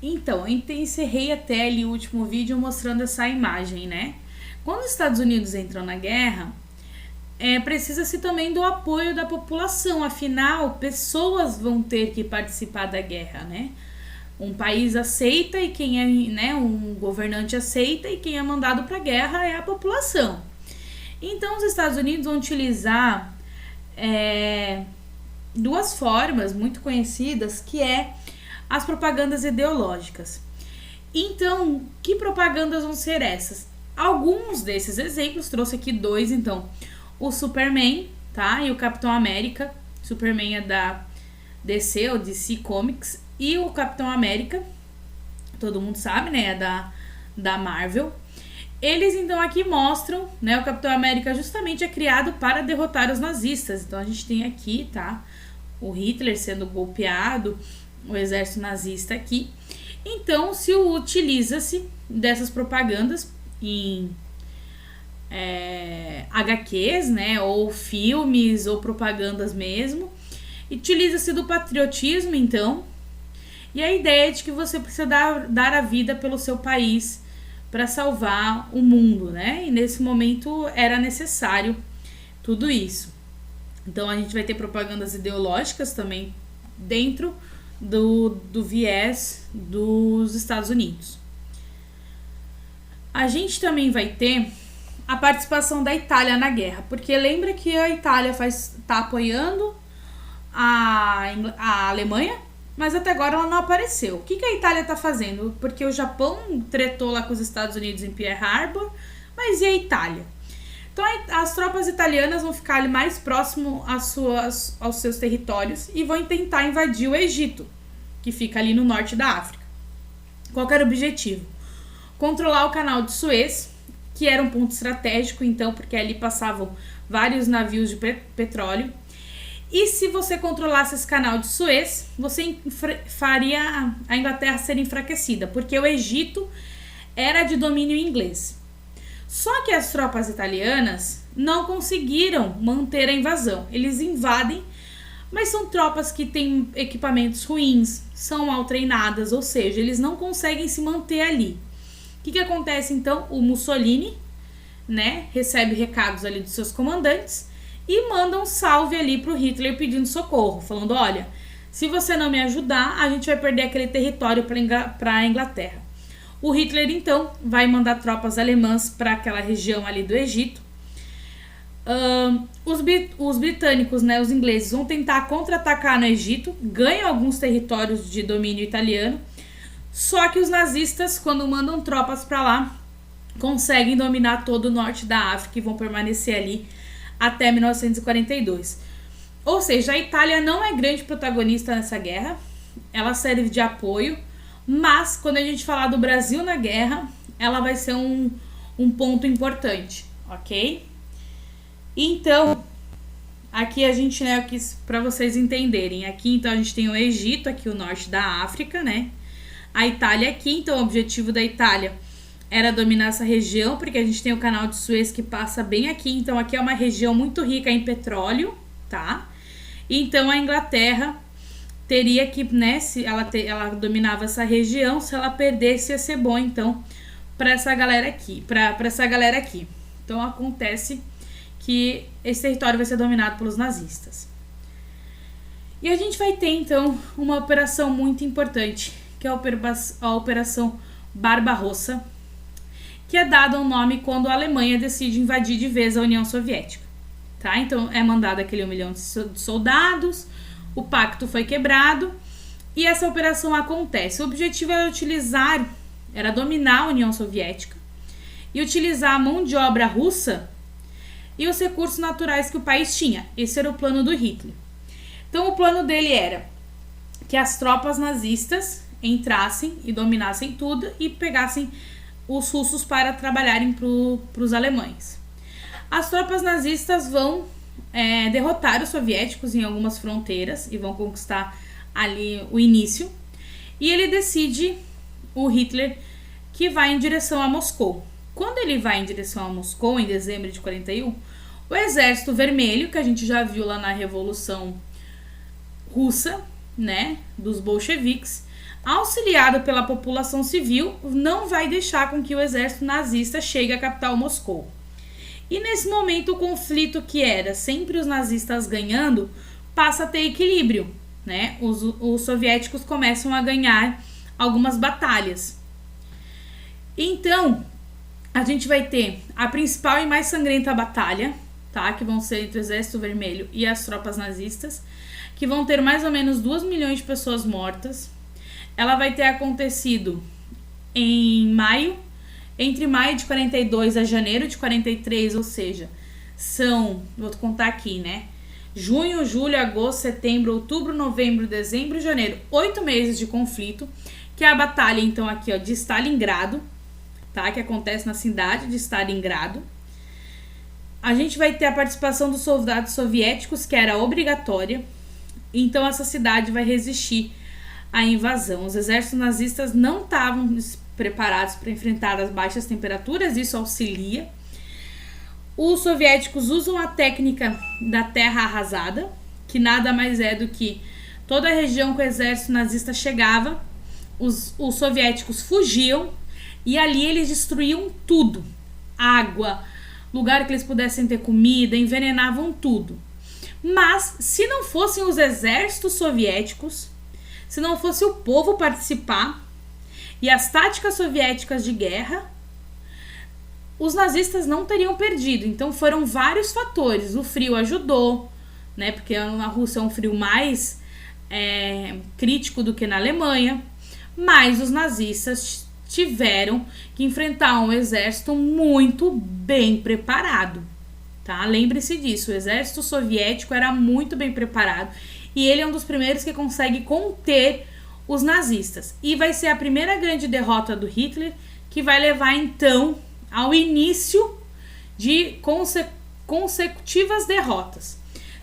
Então, eu encerrei até ali o último vídeo mostrando essa imagem, né? Quando os Estados Unidos entram na guerra, precisa-se também do apoio da população, afinal, pessoas vão ter que participar da guerra, né? Um país aceita e quem é, né, um governante aceita e quem é mandado para a guerra é a população. Então, os Estados Unidos vão utilizar duas formas muito conhecidas, que é as propagandas ideológicas. Então, que propagandas vão ser essas? Alguns desses exemplos, trouxe aqui dois, então. O Superman, tá? E o Capitão América. Superman é da DC, ou DC Comics. E o Capitão América, todo mundo sabe, né? É da Marvel. Eles, então, aqui mostram, né? O Capitão América justamente é criado para derrotar os nazistas. Então, a gente tem aqui, tá? O Hitler sendo golpeado, o exército nazista aqui. Então, se utiliza-se dessas propagandas em HQs, né, ou filmes, ou propagandas mesmo. Utiliza-se do patriotismo, então, e a ideia é de que você precisa dar a vida pelo seu país para salvar o mundo, né? E nesse momento era necessário tudo isso. Então, a gente vai ter propagandas ideológicas também dentro do viés dos Estados Unidos. A gente também vai ter a participação da Itália na guerra, porque lembra que a Itália está apoiando a Alemanha, mas até agora ela não apareceu. O que a Itália está fazendo? Porque o Japão tretou lá com os Estados Unidos em Pearl Harbor, mas e a Itália? Então as tropas italianas vão ficar ali mais próximo aos seus territórios e vão tentar invadir o Egito, que fica ali no norte da África. Qual que era o objetivo? Controlar o canal de Suez, que era um ponto estratégico, então, porque ali passavam vários navios de petróleo. E se você controlasse esse canal de Suez, você faria a Inglaterra ser enfraquecida, porque o Egito era de domínio inglês. Só que as tropas italianas não conseguiram manter a invasão. Eles invadem, mas são tropas que têm equipamentos ruins, são mal treinadas, ou seja, eles não conseguem se manter ali. O que acontece então? O Mussolini, né, recebe recados ali dos seus comandantes e manda um salve ali pro Hitler pedindo socorro, falando: olha, se você não me ajudar, a gente vai perder aquele território para a Inglaterra. O Hitler, então, vai mandar tropas alemãs para aquela região ali do Egito. Os britânicos, né, os ingleses, vão tentar contra-atacar no Egito, ganham alguns territórios de domínio italiano, só que os nazistas, quando mandam tropas para lá, conseguem dominar todo o norte da África e vão permanecer ali até 1942. Ou seja, a Itália não é grande protagonista nessa guerra, ela serve de apoio, mas quando a gente falar do Brasil na guerra, ela vai ser um ponto importante, ok? Então, aqui a gente, né, para vocês entenderem, aqui então a gente tem o Egito, aqui o norte da África, né? A Itália aqui, então o objetivo da Itália era dominar essa região, porque a gente tem o canal de Suez que passa bem aqui, então aqui é uma região muito rica em petróleo, tá? Então a Inglaterra teria que, né, se ela dominava essa região, se ela perdesse ia ser bom, então, para essa galera aqui, para essa galera aqui. Então acontece que esse território vai ser dominado pelos nazistas. E a gente vai ter, então, uma operação muito importante, que é a Operação Barbarossa, que é dado um nome quando a Alemanha decide invadir de vez a União Soviética. Tá? Então, é mandado aquele 1 milhão de soldados, o pacto foi quebrado, e essa operação acontece. O objetivo era dominar a União Soviética e utilizar a mão de obra russa e os recursos naturais que o país tinha. Esse era o plano do Hitler. Então, o plano dele era que as tropas nazistas entrassem e dominassem tudo e pegassem os russos para trabalharem para os alemães. As tropas nazistas vão derrotar os soviéticos em algumas fronteiras e vão conquistar ali o início. E ele decide, o Hitler, que vai em direção a Moscou. Quando ele vai em direção a Moscou, em dezembro de 41, o Exército Vermelho, que a gente já viu lá na Revolução Russa, né, dos bolcheviques, auxiliado pela população civil, não vai deixar com que o exército nazista chegue à capital Moscou. E nesse momento o conflito que era sempre os nazistas ganhando passa a ter equilíbrio, né? Os soviéticos começam a ganhar algumas batalhas. Então, a gente vai ter a principal e mais sangrenta batalha, tá? Que vão ser entre o Exército Vermelho e as tropas nazistas, que vão ter mais ou menos 2 milhões de pessoas mortas. Ela vai ter acontecido em maio, entre maio de 42 a janeiro de 43, ou seja, vou contar aqui, né? Junho, julho, agosto, setembro, outubro, novembro, dezembro e janeiro. 8 meses de conflito, que é a batalha, então, aqui, ó, de Stalingrado, tá? Que acontece na cidade de Stalingrado. A gente vai ter a participação dos soldados soviéticos, que era obrigatória. Então, essa cidade vai resistir à invasão. Os exércitos nazistas não estavam preparados para enfrentar as baixas temperaturas, isso auxilia. Os soviéticos usam a técnica da terra arrasada, que nada mais é do que toda a região que o exército nazista chegava, os soviéticos fugiam e ali eles destruíam tudo. Água, lugar que eles pudessem ter comida, envenenavam tudo. Mas se não fossem os exércitos soviéticos, se não fosse o povo participar e as táticas soviéticas de guerra, os nazistas não teriam perdido. Então foram vários fatores. O frio ajudou, né? Porque na Rússia é um frio mais crítico do que na Alemanha. Mas os nazistas tiveram que enfrentar um exército muito bem preparado, tá? Lembre-se disso, o exército soviético era muito bem preparado e ele é um dos primeiros que consegue conter os nazistas. E vai ser a primeira grande derrota do Hitler, que vai levar então ao início de consecutivas derrotas.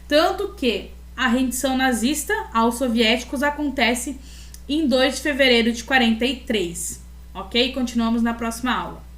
Tanto que a rendição nazista aos soviéticos acontece em 2 de fevereiro de 43. Ok? Continuamos na próxima aula.